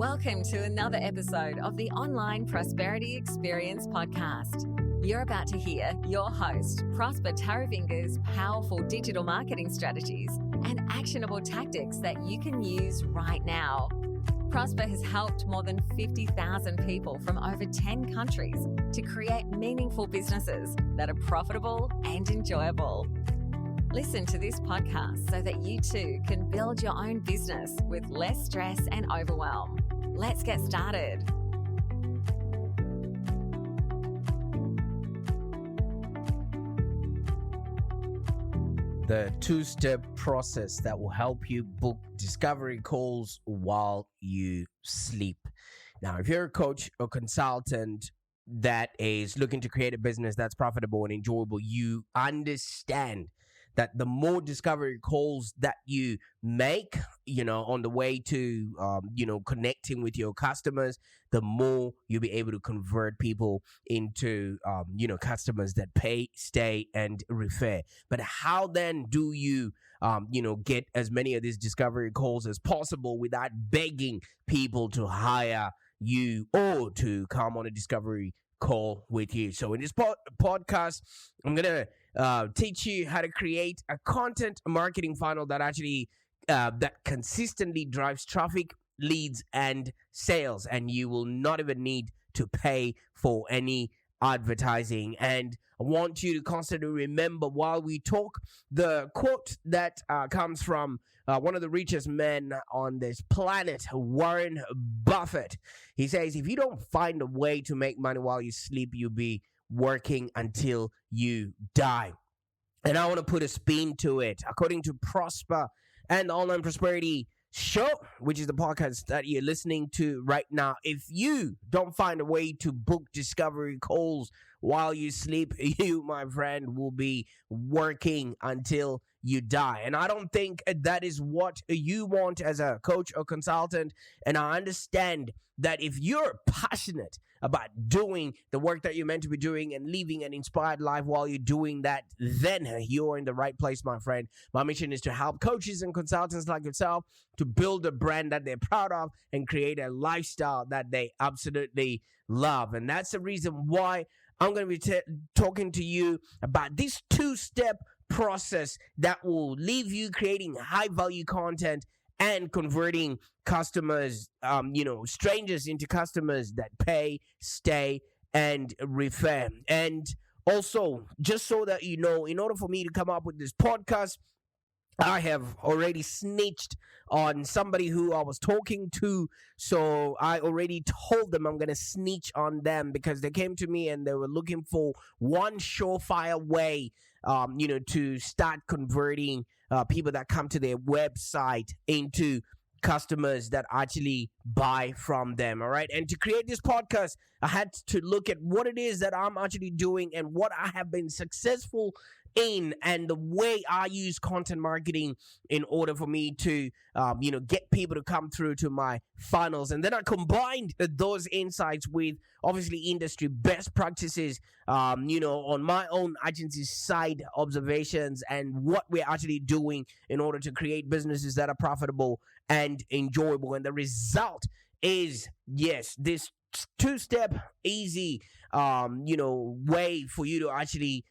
Welcome to another episode of the Online Prosperity Experience podcast. You're about to hear your host, Prosper Taravinga's powerful digital marketing strategies and actionable tactics that you can use right now. Prosper has helped more than 50,000 people from over 10 countries to create meaningful businesses that are profitable and enjoyable. Listen to this podcast so that you too can build your own business with less stress and overwhelm. Let's get started. The two-step process that will help you book discovery calls while you sleep. Now, if you're a coach or consultant that is looking to create a business that's profitable and enjoyable, you understand that the more discovery calls that you make, on the way to, connecting with your customers, the more you'll be able to convert people into, customers that pay, stay, and refer. But how then do you, get as many of these discovery calls as possible without begging people to hire you or to come on a discovery call with you? So in this podcast, I'm going to teach you how to create a content marketing funnel that actually that consistently drives traffic, leads, and sales, and you will not even need to pay for any advertising. And I want you to constantly remember while we talk the quote that comes from one of the richest men on this planet, Warren Buffett. He says, if you don't find a way to make money while you sleep, you'll be working until you die. And I want to put a spin to it. According to Prosper and the Online Prosperity Show, which is the podcast that you're listening to right now, if you don't find a way to book discovery calls while you sleep, you, my friend, will be working until you die. And I don't think that is what you want as a coach or consultant. And I understand that if you're passionate about doing the work that you're meant to be doing and living an inspired life while you're doing that, then you're in the right place, my friend. My mission is to help coaches and consultants like yourself to build a brand that they're proud of and create a lifestyle that they absolutely love. And that's the reason why I'm going to be talking to you about this two-step process that will leave you creating high-value content and converting customers, strangers into customers that pay, stay, and refer. And also, just so that you know, in order for me to come up with this podcast, I have already snitched on somebody who I was talking to. So I already told them I'm going to snitch on them because they came to me and they were looking for one surefire way, to start converting people that come to their website into customers that actually buy from them. All right. And to create this podcast, I had to look at what it is that I'm actually doing and what I have been successful in and the way I use content marketing in order for me to, get people to come through to my funnels. And then I combined those insights with obviously industry best practices, on my own agency side observations and what we're actually doing in order to create businesses that are profitable and enjoyable. And the result is, yes, this two-step easy, way for you to actually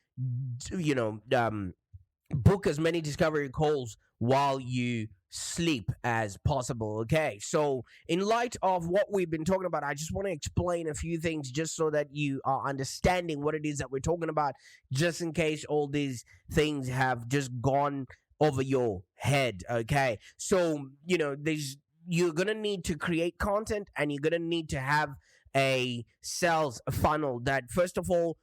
book as many discovery calls while you sleep as possible. Okay, so in light of what we've been talking about, I just want to explain a few things just so that you are understanding what it is that we're talking about, just in case all these things have just gone over your head. Okay, so you're gonna need to create content and you're gonna need to have a sales funnel that first of all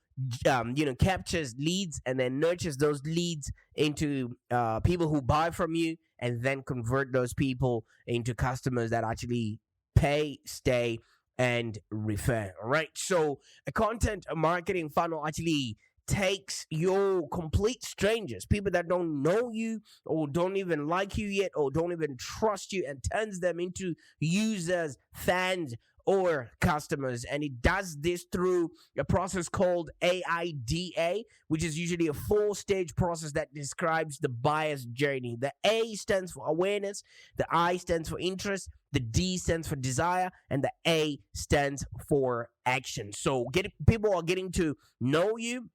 captures leads and then nurtures those leads into people who buy from you and then convert those people into customers that actually pay, stay, and refer. All right. So a content marketing funnel actually takes your complete strangers, people that don't know you or don't even like you yet or don't even trust you, and turns them into users, fans, or customers. And it does this through a process called M.E.D.I.A, which is usually a 4-stage process that describes the buyer's journey. The A stands for awareness, the I stands for interest, the D stands for desire, and the A stands for action. So people are getting to know you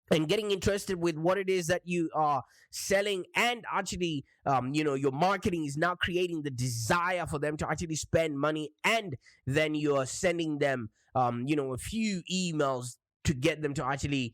and getting interested with what it is that you are selling, and actually your marketing is now creating the desire for them to actually spend money, and then you're sending them a few emails to get them to actually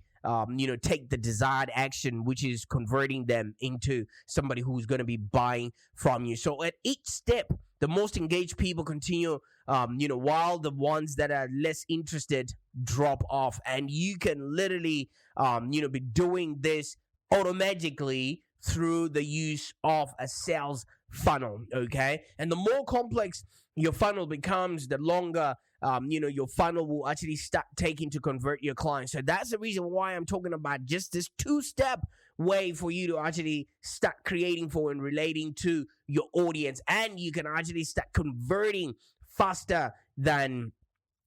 take the desired action, which is converting them into somebody who's going to be buying from you. So at each step, the most engaged people continue, while the ones that are less interested drop off. And you can literally, be doing this automatically through the use of a sales funnel, okay? And the more complex your funnel becomes, the longer your funnel will actually start taking to convert your clients. So that's the reason why I'm talking about just this 2-step way for you to actually start creating for and relating to your audience. And you can actually start converting faster than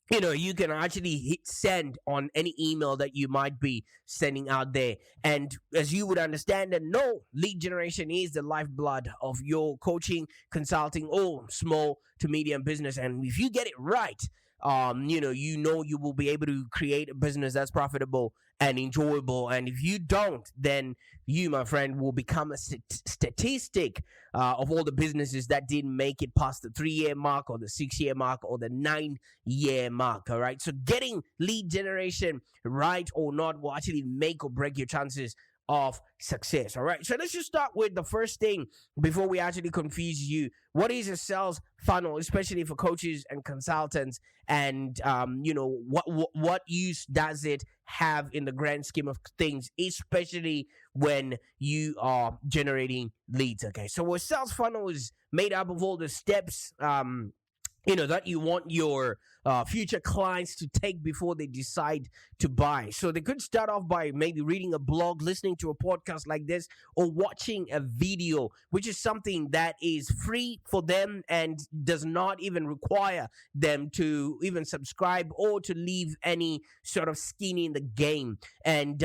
you can actually hit send on any email that you might be sending out there. And as you would understand and know, lead generation is the lifeblood of your coaching, consulting, or small to medium business. And if you get it right, you will be able to create a business that's profitable and enjoyable. And if you don't, then you, my friend, will become a statistic of all the businesses that didn't make it past the 3-year mark or the 6-year mark or the 9-year mark. All right. So getting lead generation right or not will actually make or break your chances of success. All right. So let's just start with the first thing before we actually confuse you. What is a sales funnel, especially for coaches and consultants? And what use does it have in the grand scheme of things, especially when you are generating leads? Okay. So a sales funnel is made up of all the steps that you want your future clients to take before they decide to buy. So they could start off by maybe reading a blog, listening to a podcast like this, or watching a video, which is something that is free for them and does not even require them to even subscribe or to leave any sort of skin in the game. And,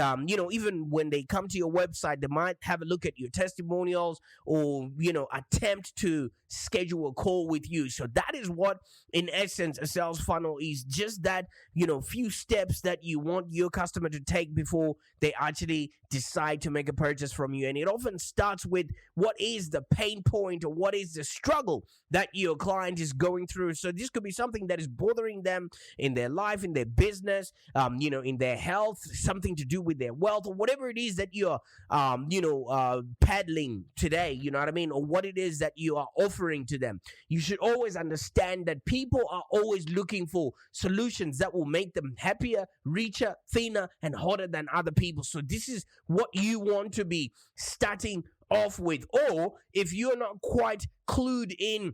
even when they come to your website, they might have a look at your testimonials or, attempt to schedule a call with you. So that is what, in essence, a sales funnel is. Just that, few steps that you want your customer to take before they actually decide to make a purchase from you. And it often starts with what is the pain point or what is the struggle that your client is going through. So this could be something that is bothering them in their life, in their business, in their health, something to do with their wealth, or whatever it is that you're, peddling today, you know what I mean? Or what it is that you are offering to them. You should always understand that people are always looking for solutions that will make them happier, richer, thinner, and hotter than other people. So this is what you want to be starting off with. Or if you're not quite clued in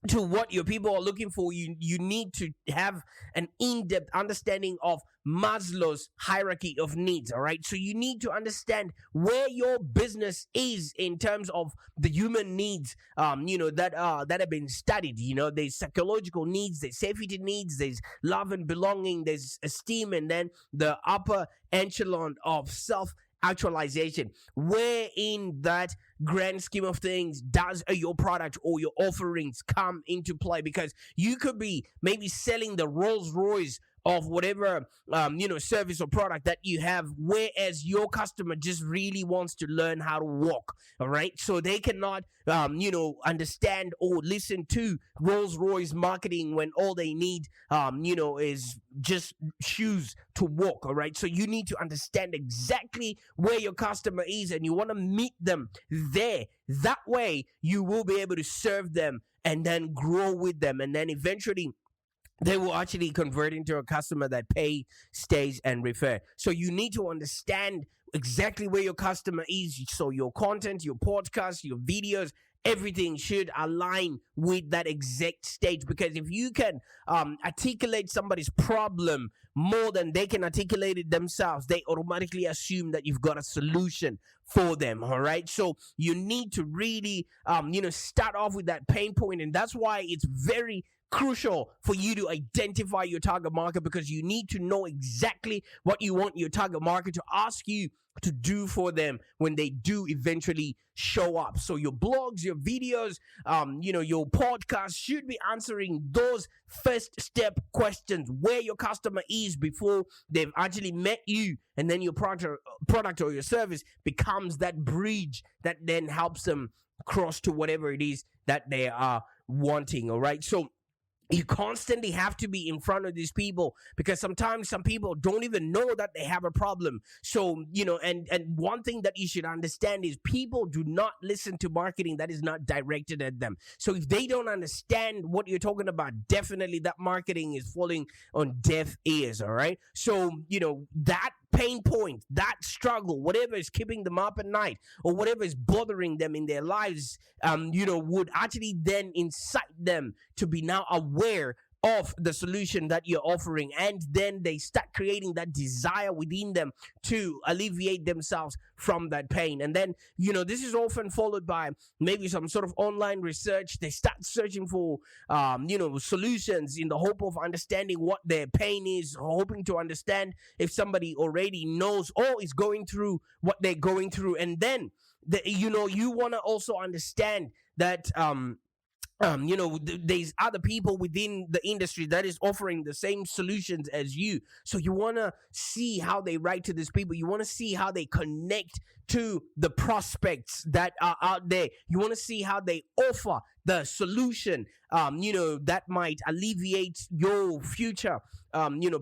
to what your people are looking for, you need to have an in-depth understanding of Maslow's hierarchy of needs. All right, so you need to understand where your business is in terms of the human needs that have been studied. There's psychological needs, there's safety needs, there's love and belonging, there's esteem, and then the upper echelon of self-actualization. Where in that grand scheme of things does your product or your offerings come into play? Because you could be maybe selling the Rolls Royce of whatever service or product that you have, whereas your customer just really wants to learn how to walk. All right, so they cannot understand or listen to Rolls Royce marketing when all they need is just shoes to walk. All right, so you need to understand exactly where your customer is, and you want to meet them there. That way you will be able to serve them and then grow with them, and then eventually they will actually convert into a customer that pay, stays, and refer. So you need to understand exactly where your customer is. So your content, your podcast, your videos, everything should align with that exact stage. Because if you can articulate somebody's problem more than they can articulate it themselves, they automatically assume that you've got a solution for them. All right, so you need to really start off with that pain point, and that's why it's very crucial for you to identify your target market, because you need to know exactly what you want your target market to ask you to do for them when they do eventually show up. So your blogs, your videos, your podcast should be answering those first step questions, where your customer is before they've actually met you, and then your product or your service becomes that bridge that then helps them cross to whatever it is that they are wanting. All right, so you constantly have to be in front of these people, because sometimes some people don't even know that they have a problem. So, and one thing that you should understand is people do not listen to marketing that is not directed at them. So if they don't understand what you're talking about, definitely that marketing is falling on deaf ears. All right. So, that pain point, that struggle, whatever is keeping them up at night or whatever is bothering them in their lives, would actually then incite them to be now aware of the solution that you're offering, and then they start creating that desire within them to alleviate themselves from that pain. And then this is often followed by maybe some sort of online research. They start searching for solutions in the hope of understanding what their pain is, hoping to understand if somebody already knows or is going through what they're going through. And then you want to also understand that there's other people within the industry that is offering the same solutions as you. So you want to see how they write to these people. You want to see how they connect to the prospects that are out there. You want to see how they offer the solution, that might alleviate your future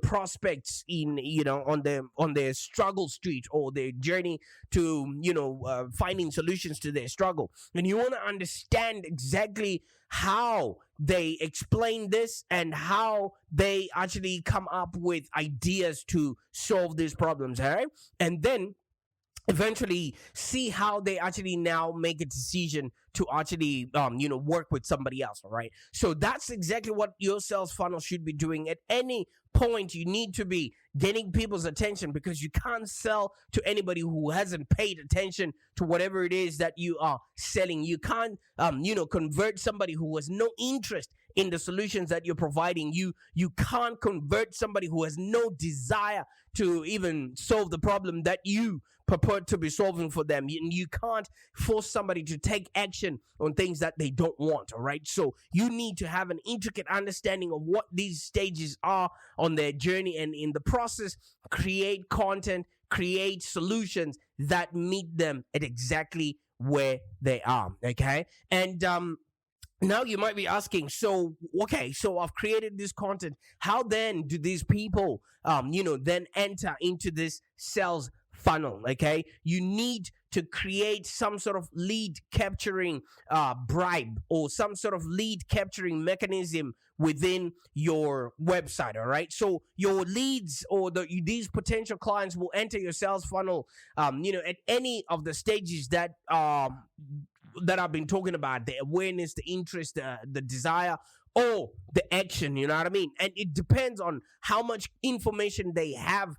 prospects in on their struggle street or their journey to finding solutions to their struggle. And you want to understand exactly how they explain this and how they actually come up with ideas to solve these problems. All right, and then eventually see how they actually now make a decision to actually work with somebody else. All right, so that's exactly what your sales funnel should be doing. At any point, you need to be getting people's attention, because you can't sell to anybody who hasn't paid attention to whatever it is that you are selling. You can't convert somebody who has no interest in the solutions that you're providing. You can't convert somebody who has no desire to even solve the problem that you purport to be solving for them. You can't force somebody to take action on things that they don't want. All right, so you need to have an intricate understanding of what these stages are on their journey, and in the process, create content, create solutions that meet them at exactly where they are. Okay, and now you might be asking, so I've created this content. How then do these people, then enter into this sales funnel? Okay, you need to create some sort of lead capturing bribe or some sort of lead capturing mechanism within your website. All right, so your leads or these potential clients will enter your sales funnel, at any of the stages that I've been talking about: the awareness, the interest, the desire, or the action. You know what I mean? And it depends on how much information they have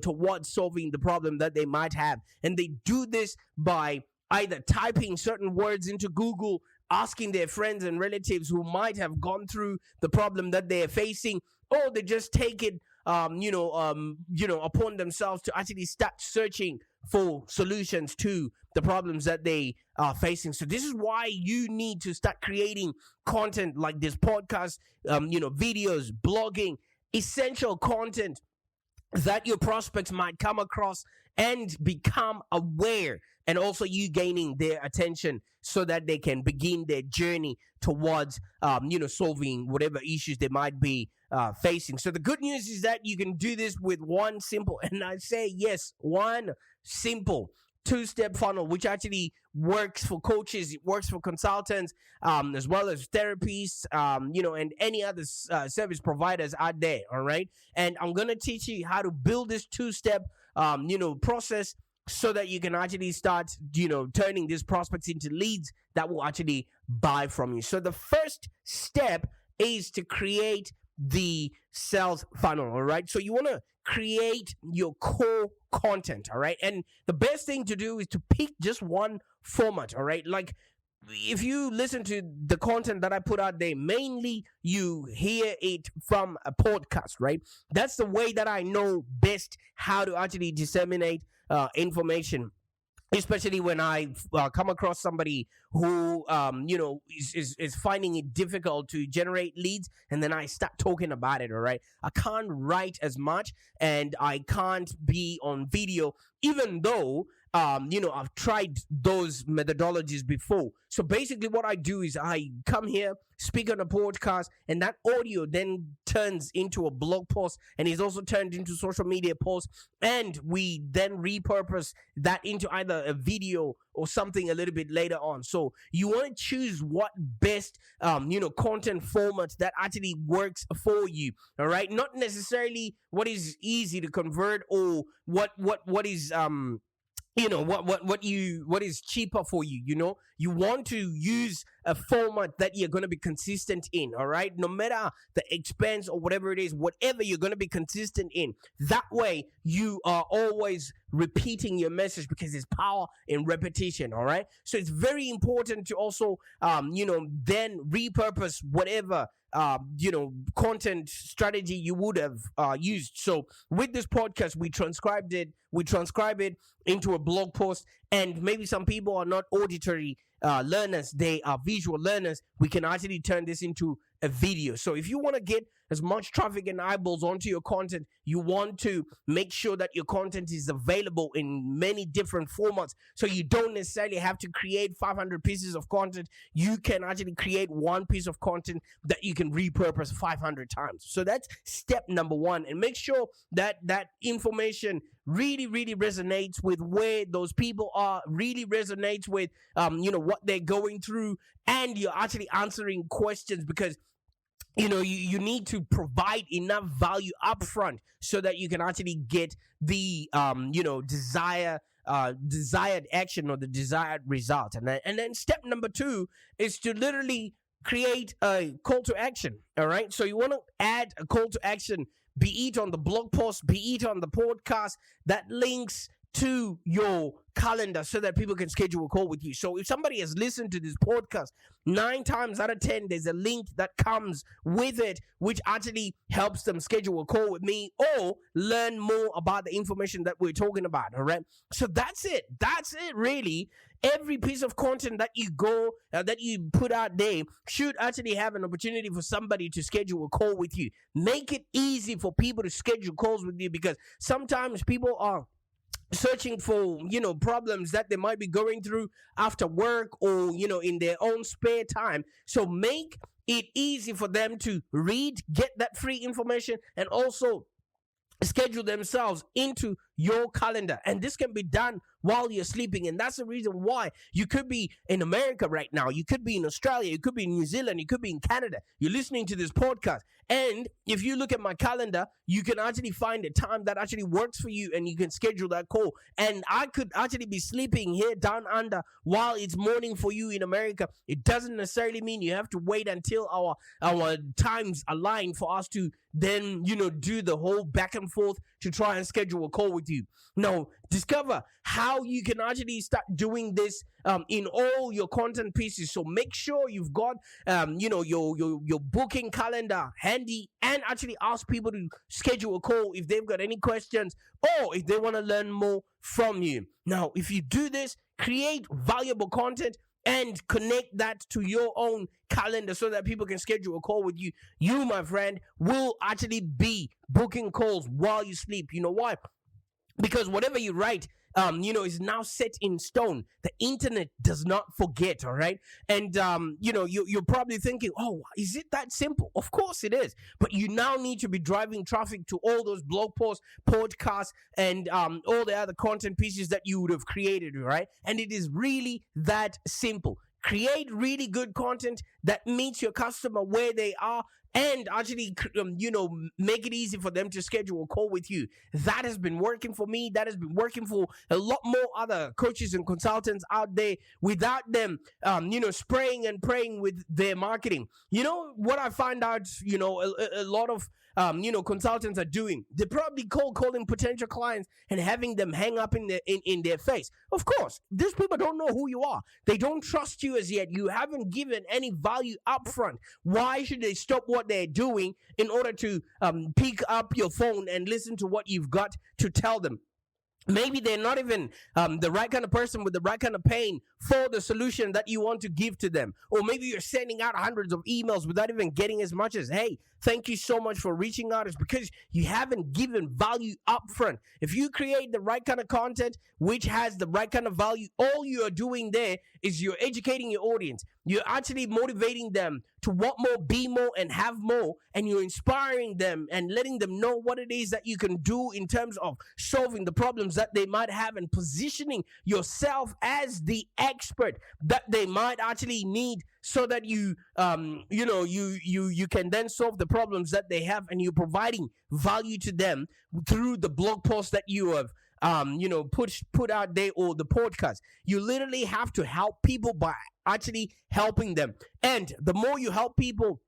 towards solving the problem that they might have. And they do this by either typing certain words into Google, asking their friends and relatives who might have gone through the problem that they're facing, or they just take it upon themselves to actually start searching for solutions to the problems that they are facing. So this is why you need to start creating content like this podcast, videos, blogging, essential content that your prospects might come across and become aware, and also you gaining their attention so that they can begin their journey towards solving whatever issues they might be facing. So the good news is that you can do this with one simple, and I say yes, one simple two-step funnel, which actually works for coaches, it works for consultants, as well as therapists, and any other service providers out there. All right, and I'm gonna teach you how to build this two-step process so that you can actually start, turning these prospects into leads that will actually buy from you. So the first step is to create the sales funnel. All right. So you want to create your core content. All right. And the best thing to do is to pick just one format. All right. Like, if you listen to the content that I put out there, mainly you hear it from a podcast, right? That's the way that I know best how to actually disseminate information, especially when I come across somebody who is finding it difficult to generate leads, and then I start talking about it. All right, I can't write as much and I can't be on video, even though I've tried those methodologies before. So basically what I do is I come here, speak on a podcast, and that audio then turns into a blog post, and is also turned into social media posts, and we then repurpose that into either a video or something a little bit later on. So you want to choose what best content format that actually works for you. All right, not necessarily what is easy to convert or what is what is cheaper for you. You want to use a format that you're going to be consistent in. All right, no matter the expense or whatever it is, whatever you're going to be consistent in, that way you are always repeating your message, because there's power in repetition. All right, so it's very important to also then repurpose whatever content strategy you would have used. So with this podcast, we transcribe it into a blog post, and maybe some people are not auditory learners, they are visual learners. We can actually turn this into a video. So if you want to get as much traffic and eyeballs onto your content, you want to make sure that your content is available in many different formats. So you don't necessarily have to create 500 pieces of content. You can actually create one piece of content that you can repurpose 500 times. So that's step number one. And make sure that that information really, really resonates with where those people are, really resonates with, what they're going through, and you're actually answering questions, because you need to provide enough value up front so that you can actually get the desired action or the desired result. And then step number two is to literally create a call to action. All right, so you want to add a call to action, be it on the blog post, be it on the podcast, that links to your calendar so that people can schedule a call with you. So if somebody has listened to this podcast, 9 times out of 10, there's a link that comes with it, which actually helps them schedule a call with me or learn more about the information that we're talking about. All right. So that's it. That's it, really. Every piece of content that you put out there should actually have an opportunity for somebody to schedule a call with you. Make it easy for people to schedule calls with you, because sometimes people are searching for problems that they might be going through after work or in their own spare time. So make it easy for them to read, get that free information, and also schedule themselves into your calendar. And this can be done while you're sleeping. And that's the reason why you could be in America right now, you could be in Australia, you could be in New Zealand, you could be in Canada. You're listening to this podcast, and if you look at my calendar, you can actually find a time that actually works for you, and you can schedule that call. And I could actually be sleeping here down under while it's morning for you in America. It doesn't necessarily mean you have to wait until our times align for us to then do the whole back and forth to try and schedule a call with you. No, discover how you can actually start doing this in all your content pieces. So make sure you've got your booking calendar handy, and actually ask people to schedule a call if they've got any questions or if they want to learn more from you. Now, if you do this, create valuable content and connect that to your own calendar so that people can schedule a call with you. You, my friend, will actually be booking calls while you sleep. You know why? Because whatever you write, is now set in stone. The internet does not forget, all right? And, you're probably thinking, oh, is it that simple? Of course it is. But you now need to be driving traffic to all those blog posts, podcasts, and all the other content pieces that you would have created, right? And it is really that simple. Create really good content that meets your customer where they are, and actually, make it easy for them to schedule a call with you. That has been working for me. That has been working for a lot more other coaches and consultants out there without them, spraying and praying with their marketing. You know what I find out, a lot of consultants are doing? They're probably calling potential clients and having them hang up in their face. Of course, these people don't know who you are. They don't trust you as yet. You haven't given any value upfront. Why should they stop what they're doing in order to pick up your phone and listen to what you've got to tell them? Maybe they're not even the right kind of person with the right kind of pain for the solution that you want to give to them. Or maybe you're sending out hundreds of emails without even getting as much as, hey, thank you so much for reaching out. It's because you haven't given value upfront. If you create the right kind of content, which has the right kind of value, all you are doing there is you're educating your audience. You're actually motivating them to want more, be more, and have more. And you're inspiring them and letting them know what it is that you can do in terms of solving the problems that they might have, and positioning yourself as the expert that they might actually need, so that you can then solve the problems that they have, and you're providing value to them through the blog post that you have put out there, or the podcast. You literally have to help people by actually helping them. And the more you help people,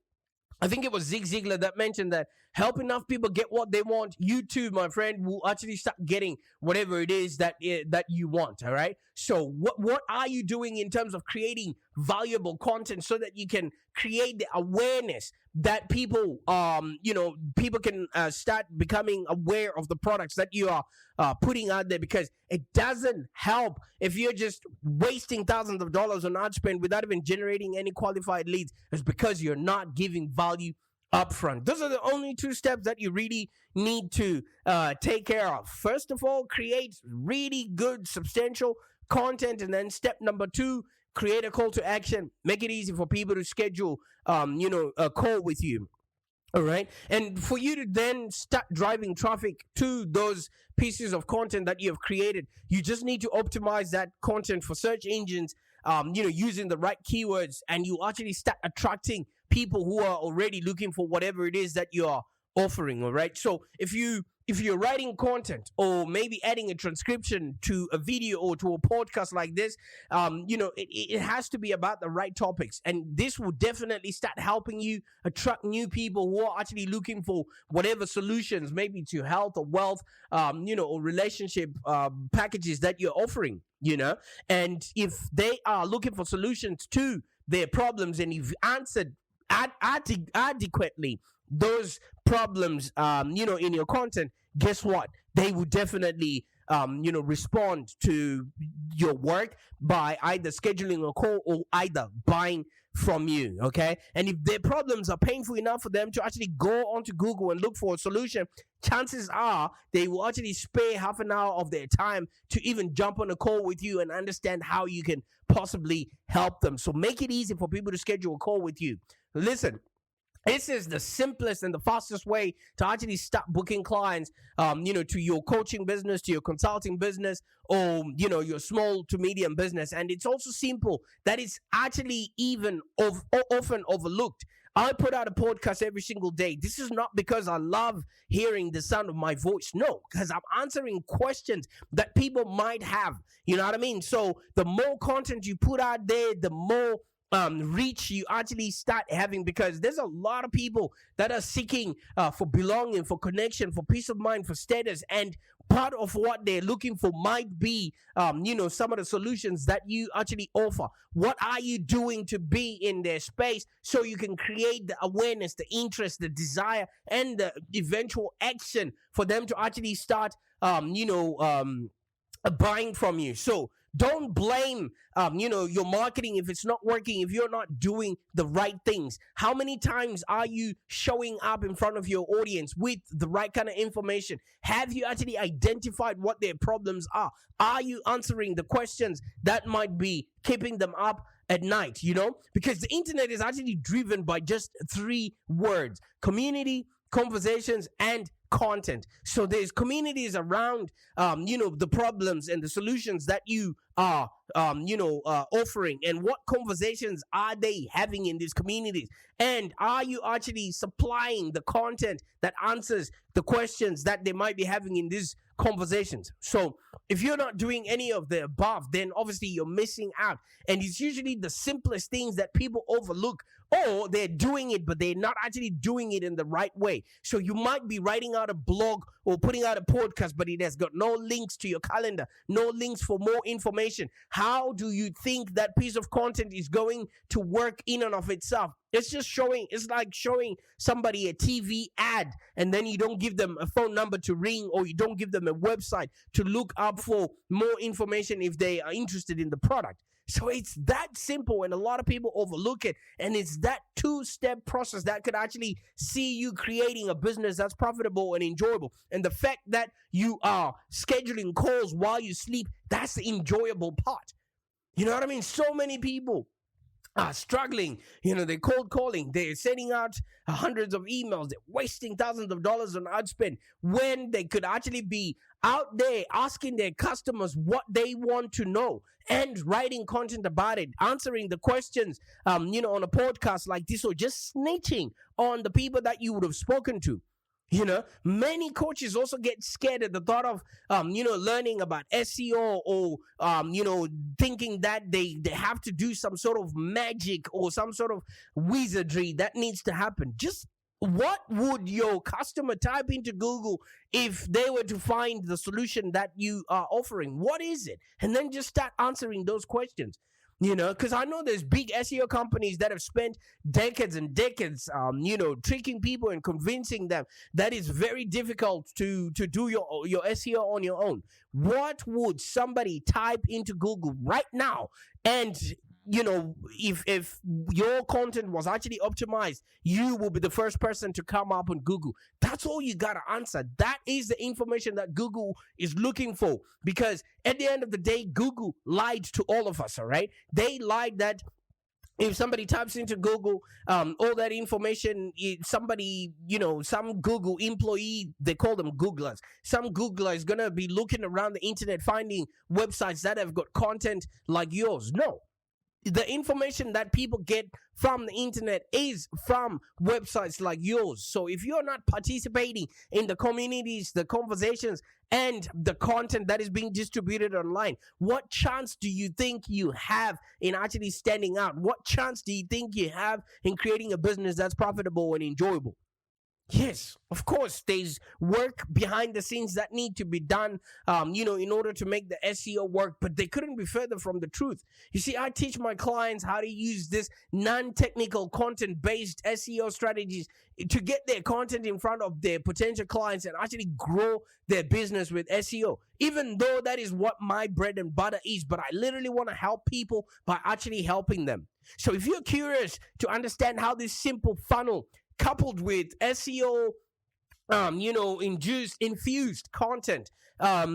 I think it was Zig Ziglar that mentioned that help enough people get what they want, you too, my friend, will actually start getting whatever it is that you want. All right. So what are you doing in terms of creating valuable content so that you can create the awareness that people can start becoming aware of the products that you are putting out there? Because it doesn't help if you're just wasting thousands of dollars on ad spend without even generating any qualified leads. It's because you're not giving value upfront. Those are the only two steps that you really need to take care of. First of all, create really good, substantial content. And then step number 2, create a call to action. Make it easy for people to schedule, a call with you. All right. And for you to then start driving traffic to those pieces of content that you have created, you just need to optimize that content for search engines, using the right keywords, and you actually start attracting people who are already looking for whatever it is that you are offering. All right. So if you're writing content, or maybe adding a transcription to a video or to a podcast like this, it has to be about the right topics. And this will definitely start helping you attract new people who are actually looking for whatever solutions, maybe to health or wealth, or relationship packages that you're offering, And if they are looking for solutions to their problems, and you've answered adequately those problems, in your content, guess what? They will definitely, respond to your work by either scheduling a call or either buying from you. Okay. And if their problems are painful enough for them to actually go onto Google and look for a solution, chances are they will actually spare half an hour of their time to even jump on a call with you and understand how you can possibly help them. So make it easy for people to schedule a call with you. Listen, this is the simplest and the fastest way to actually start booking clients, to your coaching business, to your consulting business, or, your small to medium business. And it's also simple that it's actually even often overlooked. I put out a podcast every single day. This is not because I love hearing the sound of my voice. No, because I'm answering questions that people might have. You know what I mean? So the more content you put out there, the more reach you actually start having, because there's a lot of people that are seeking for belonging, for connection, for peace of mind, for status, and part of what they're looking for might be some of the solutions that you actually offer. What are you doing to be in their space so you can create the awareness, the interest, the desire, and the eventual action for them to actually start buying from you? So don't blame, your marketing if it's not working, if you're not doing the right things. How many times are you showing up in front of your audience with the right kind of information? Have you actually identified what their problems are? Are you answering the questions that might be keeping them up at night, Because the internet is actually driven by just 3 words: community, conversations, and content. So there's communities around, the problems and the solutions that you are offering, and what conversations are they having in these communities, and are you actually supplying the content that answers the questions that they might be having in these conversations? So if you're not doing any of the above, then obviously you're missing out. And it's usually the simplest things that people overlook, or they're doing it but they're not actually doing it in the right way. So you might be writing out a blog or putting out a podcast, but it has got no links to your calendar, no links for more information. How do you think that piece of content is going to work in and of itself? It's like showing somebody a TV ad, and then you don't give them a phone number to ring, or you don't give them a website to look up for more information if they are interested in the product. So it's that simple, and a lot of people overlook it. And it's that two-step process that could actually see you creating a business that's profitable and enjoyable. And the fact that you are scheduling calls while you sleep, that's the enjoyable part. You know what I mean? So many people are struggling. They're cold calling, they're sending out hundreds of emails, they're wasting thousands of dollars on ad spend, when they could actually be out there asking their customers what they want to know and writing content about it, answering the questions, on a podcast like this, or just snitching on the people that you would have spoken to. Many coaches also get scared at the thought of, learning about SEO, or, thinking that they have to do some sort of magic or some sort of wizardry that needs to happen. Just what would your customer type into Google if they were to find the solution that you are offering? What is it? And then just start answering those questions. Because I know there's big SEO companies that have spent decades and decades, tricking people and convincing them that it's very difficult to do your SEO on your own. What would somebody type into Google right now? And if your content was actually optimized, you will be the first person to come up on Google. That's all you gotta answer. That is the information that Google is looking for, because at the end of the day, Google lied to all of us. All right, they lied that if somebody types into Google all that information, somebody, some Google employee, they call them Googlers, some Googler is gonna be looking around the internet finding websites that have got content like yours. No. The information that people get from the internet is from websites like yours. So if you're not participating in the communities, the conversations, and the content that is being distributed online, what chance do you think you have in actually standing out? What chance do you think you have in creating a business that's profitable and enjoyable? Yes, of course, there's work behind the scenes that need to be done, in order to make the SEO work, but they couldn't be further from the truth. You see, I teach my clients how to use this non-technical content-based SEO strategies to get their content in front of their potential clients and actually grow their business with SEO, even though that is what my bread and butter is. But I literally want to help people by actually helping them. So if you're curious to understand how this simple funnel coupled with SEO, infused content, how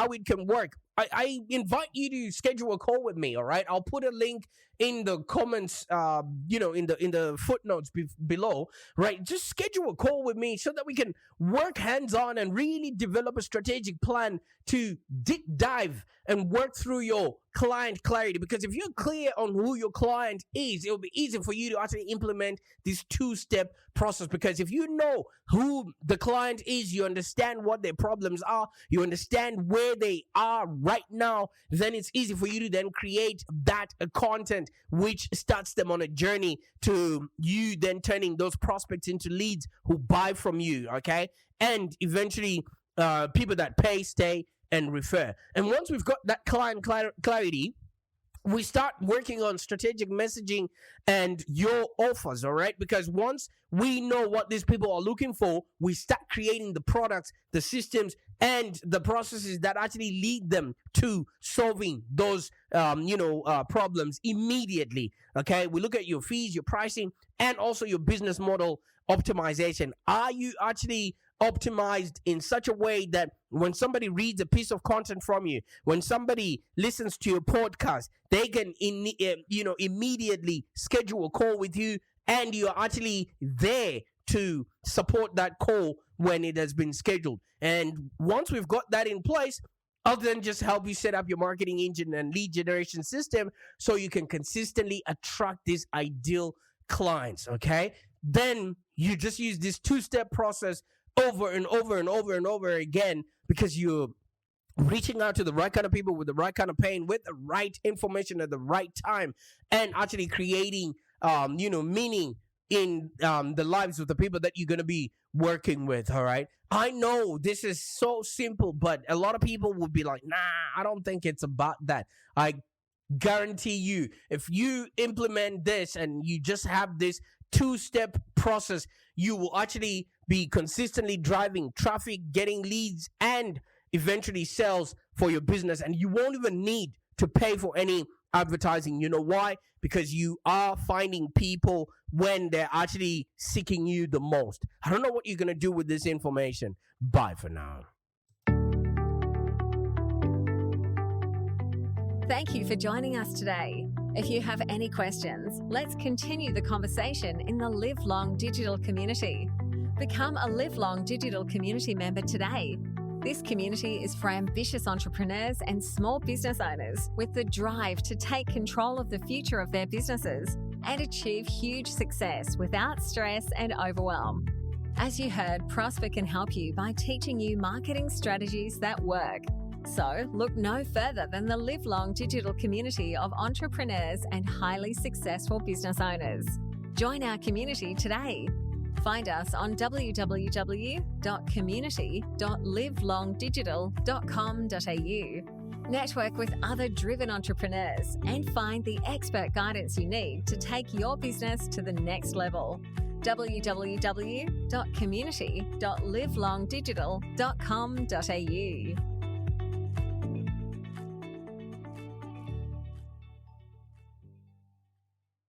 it can work, I invite you to schedule a call with me. All right, I'll put a link in the comments, in the footnotes below. Right, just schedule a call with me so that we can work hands on and really develop a strategic plan to deep dive and work through your client clarity. Because if you're clear on who your client is, it'll be easy for you to actually implement this two-step process. Because if you know who the client is, you understand what their problems are, you understand where they are right now, then it's easy for you to then create that content which starts them on a journey to you then turning those prospects into leads who buy from you. Okay, and eventually people that pay, stay, and refer. And once we've got that client clarity, we start working on strategic messaging and your offers. All right, because once we know what these people are looking for, we start creating the products, the systems, and the processes that actually lead them to solving those problems immediately. Okay, we look at your fees, your pricing, and also your business model optimization. Are you actually optimized in such a way that when somebody reads a piece of content from you, when somebody listens to your podcast, they can immediately schedule a call with you, and you're actually there to support that call when it has been scheduled? And once we've got that in place, I'll then just help you set up your marketing engine and lead generation system so you can consistently attract these ideal clients, okay? Then you just use this two-step process over and over and over and over again, because you're reaching out to the right kind of people with the right kind of pain, with the right information at the right time, and actually creating meaning in the lives of the people that you're going to be working with. All right, I know this is so simple, but a lot of people will be like, nah, I don't think it's about that. I guarantee you, if you implement this and you just have this two-step process, you will actually be consistently driving traffic, getting leads, and eventually sales for your business. And you won't even need to pay for any advertising. You know why? Because you are finding people when they're actually seeking you the most. I don't know what you're going to do with this information. Bye for now. Thank you for joining us today. If you have any questions, let's continue the conversation in the Live Long Digital community. Become a Live Long Digital community member today. This community is for ambitious entrepreneurs and small business owners with the drive to take control of the future of their businesses and achieve huge success without stress and overwhelm. As you heard, Prosper can help you by teaching you marketing strategies that work. So look no further than the Live Long Digital community of entrepreneurs and highly successful business owners. Join our community today. Find us on www.community.livelongdigital.com.au. Network with other driven entrepreneurs and find the expert guidance you need to take your business to the next level. www.community.livelongdigital.com.au.